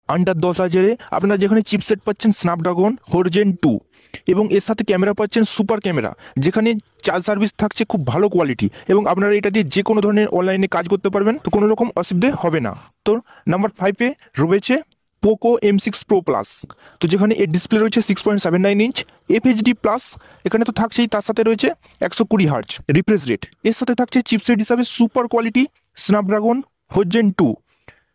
Under 10,000-এ আপনারা যেখানে chipset পাচ্ছেন স্ন্যাপড্রাগন হোরজেন 2 এবং এর সাথে ক্যামেরা পাচ্ছেন সুপার ক্যামেরা, যেখানে চার্জ সার্ভিস থাকছে খুব ভালো কোয়ালিটি এবং আপনারা এটা দিয়ে যে কোনো ধরনের অনলাইনে কাজ করতে পারবেন, তো কোনো রকম অসুবিধে হবে না। তো নাম্বার 5-এ রয়েছে পোকো M6 Pro Plus। তো যেখানে এর ডিসপ্লে রয়েছে 6.79 ইঞ্চ FHD প্লাস, এখানে তো থাকছেই, তার সাথে রয়েছে 120 হার্জ রিফ্রেশ রেট। এর সাথে থাকছে চিপসেট হিসাবে সুপার কোয়ালিটি স্ন্যাপড্রাগন হোরজেন 2।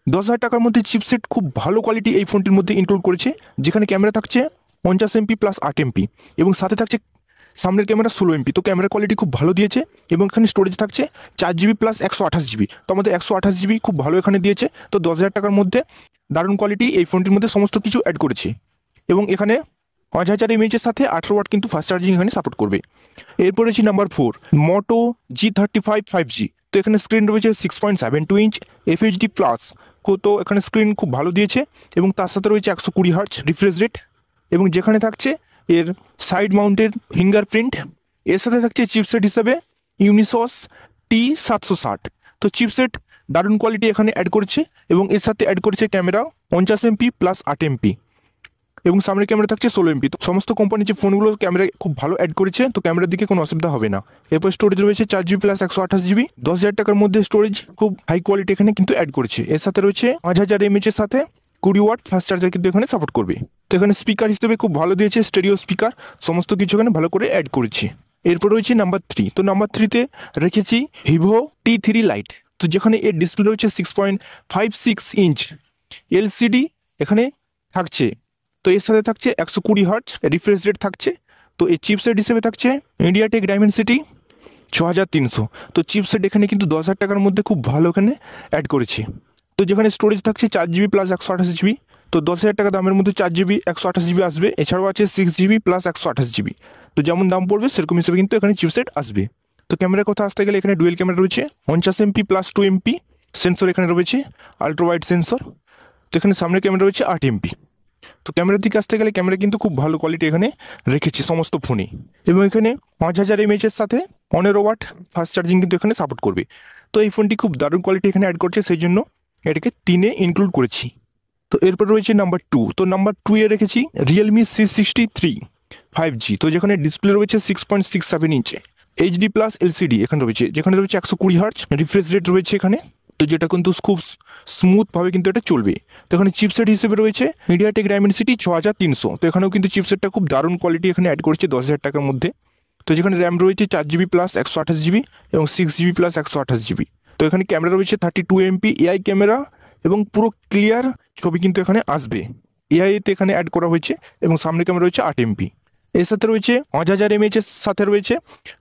10,000 টাকার মধ্যে চিপসেট খুব ভালো কোয়ালিটি এই ফোনটির মধ্যে ইনক্লুড করেছে, যেখানে ক্যামেরা থাকছে 50 MP প্লাস 8 MP এবং সাথে থাকছে সামনের ক্যামেরা 16 MP। তো ক্যামেরা কোয়ালিটি খুব ভালো দিয়েছে এবং এখানে স্টোরেজ থাকছে 4GB প্লাস 128GB। তো আমাদের 128GB খুব ভালো এখানে দিয়েছে। তো 10,000 টাকার মধ্যে দারুণ কোয়ালিটি এই ফোনটির মধ্যে সমস্ত কিছু অ্যাড করেছে এবং এখানে 5000 mAh-এর সাথে 18 ওয়াট কিন্তু ফাস্ট চার্জিং এখানে সাপোর্ট করবে। এরপর রয়েছে নাম্বার 4 মোটো G35 5G। তো এখানে স্ক্রিন রয়েছে 6.72 ইঞ্চ FHD প্লাস। তো এখানে স্ক্রিন খুব ভালো দিয়েছে এবং তার সাথে রয়েছে 120 হার্জ রিফ্রেশ রেট এবং যেখানে থাকছে এর সাইড মাউন্টেড ফিঙ্গারপ্রিন্ট। এর সাথে থাকছে চিপসেট হিসেবে ইউনিসস T760। তো চিপসেট দারুণ কোয়ালিটি এখানে অ্যাড করেছে এবং এর সাথে অ্যাড করেছে ক্যামেরা 50 MP প্লাস 8 MP এবং সামনের ক্যামেরা থাকছে 16 MP। তো সমস্ত কোম্পানির যে ফোনগুলো ক্যামেরা খুব ভালো অ্যাড করেছে, তো ক্যামেরার দিকে কোনো অসুবিধা হবে না। এরপর স্টোরেজ রয়েছে 4GB প্লাস 128GB। 10,000 টাকার মধ্যে স্টোরেজ খুব হাই কোয়ালিটি এখানে কিন্তু অ্যাড করেছে। এর সাথে রয়েছে 5000 mAh-এর সাথে 20 ওয়াট ফাস্ট চার্জার কিন্তু এখানে সাপোর্ট করবে। তো এখানে স্পিকার হিসেবে খুব ভালো দিয়েছে, স্টেরিও স্পিকার, সমস্ত কিছু এখানে ভালো করে অ্যাড করেছে। এরপর রয়েছে নাম্বার 3। তো নাম্বার 3-তে রেখেছি ভিভো T3 লাইট। তো যেখানে এর ডিসপ্লে রয়েছে 6.56 ইঞ্চ LCD এখানে থাকছে। তো এর সাথে থাকছে 120 হার্জ রিফ্রেশ রেট থাকছে। তো এই চিপসেট হিসেবে থাকছে মিডিয়াটেক ডাইমেনসিটি 6300। তো চিপসেট এখানে কিন্তু 10,000 টাকার মধ্যে খুব ভালো এখানে অ্যাড করেছে। তো যেখানে স্টোরেজ থাকছে 4GB প্লাস 128GB। তো 10,000 টাকা দামের মধ্যে 4GB 128GB আসবে। এছাড়াও আছে 6GB প্লাস 128GB। তো যেমন দাম পড়বে সেরকম হিসেবে কিন্তু এখানে চিপসেট আসবে। তো ক্যামেরার কথা আসতে গেলে এখানে ডুয়েল ক্যামেরা রয়েছে 50 MP প্লাস 2 MP সেন্সর এখানে রয়েছে, আলট্রা ওয়াইড সেন্সর। তো এখানে সামনের ক্যামেরা রয়েছে 8 MP। তো ক্যামেরার দিকে আসতে গেলে ক্যামেরা কিন্তু খুব ভালো কোয়ালিটি এখানে রেখেছি সমস্ত ফোনে এবং এখানে 5000 mAh-এর সাথে 15 ওয়াট ফাস্ট চার্জিং কিন্তু এখানে সাপোর্ট করবে। তো এই ফোনটি খুব দারুণ কোয়ালিটি এখানে অ্যাড করছে, সেই জন্য এটাকে 3-এ ইনক্লুড করেছি। তো এরপর রয়েছে নাম্বার 2। তো নাম্বার 2-এ রেখেছি রিয়েলমি C63 5G। তো যেখানে ডিসপ্লে রয়েছে 6.67 ইঞ্চে HD প্লাস LCD এখানে রয়েছে, যেখানে রয়েছে 120 হার্জ রিফ্রেশ রেট রয়েছে এখানে। তো যেটা কিন্তু খুব স্মুথভাবে কিন্তু এটা চলবে। তো এখানে চিপসেট হিসেবে রয়েছে মিডিয়াটেক ডাইমেনসিটি 6300। তো এখানেও কিন্তু চিপসেটটা খুব দারুণ কোয়ালিটি এখানে অ্যাড করেছে 10,000 টাকার মধ্যে। তো যেখানে র্যাম রয়েছে 4GB প্লাস 128GB এবং 6GB প্লাস 128GB। তো এখানে ক্যামেরা রয়েছে 32 MP AI ক্যামেরা এবং পুরো ক্লিয়ার ছবি কিন্তু এখানে আসবে। এআইতে এখানে অ্যাড করা হয়েছে এবং সামনে ক্যামেরা রয়েছে 8 MP। এর সাথে রয়েছে 5000 mAh-এর সাথে রয়েছে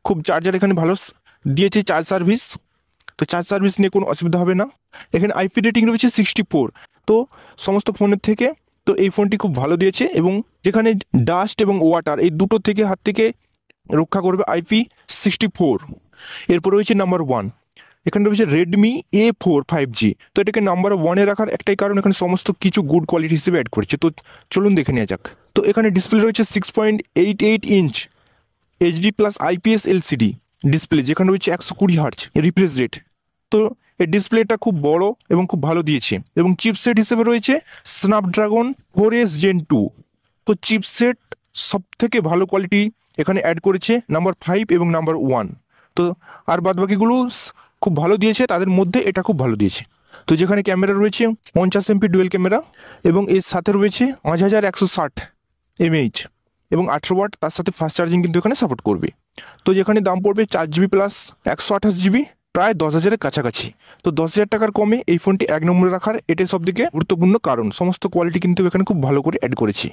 খুব চার্জার এখানে ভালো দিয়েছে চার্জ সার্ভিস। তো চার্জ সার্ভিস নিয়ে কোনো অসুবিধা হবে না। এখানে IP রেটিং রয়েছে 64। তো সমস্ত ফোনের থেকে তো এই ফোনটি খুব ভালো দিয়েছে এবং যেখানে ডাস্ট এবং ওয়াটার এই দুটো থেকে হাত থেকে রক্ষা করবে IP64। এরপর রয়েছে নাম্বার 1। এখানে রয়েছে রেডমি A4 5G। তো এটাকে নাম্বার 1-এ রাখার একটাই কারণ, এখানে সমস্ত কিছু গুড কোয়ালিটি হিসেবে অ্যাড করেছে। তো চলুন দেখে নেওয়া যাক। তো এখানে ডিসপ্লে রয়েছে 6.88 inch HD plus IPS LCD display, যেখানে রয়েছে 120 হার্জ রিফ্রেশ রেট। তো এর ডিসপ্লেটা খুব বড় এবং খুব ভালো দিয়েছে এবং চিপসেট হিসেবে রয়েছে স্ন্যাপড্রাগন 4S Gen 2। তো চিপসেট সব থেকে ভালো কোয়ালিটি এখানে অ্যাড করেছে নাম্বার 5 এবং নাম্বার 1। তো আর বাদবাকিগুলো খুব ভালো দিয়েছে, তাদের মধ্যে এটা খুব ভালো দিয়েছে। তো যেখানে ক্যামেরা রয়েছে 50 MP ডুয়েল ক্যামেরা এবং এর সাথে রয়েছে 5160 mAh এবং 18 ওয়াট, তার সাথে ফাস্ট চার্জিং কিন্তু এখানে সাপোর্ট করবে। তো যেখানে দাম পড়বে 4GB প্লাস 128GB, প্রায় 10,000-এর কাছাকাছি। তো 10,000 টাকার কমে এই ফোনটি 1 নম্বরে রাখার এটাই সবথেকে গুরুত্বপূর্ণ কারণ, সমস্ত কোয়ালিটি কিন্তু এখানে খুব ভালো করে অ্যাড করেছি।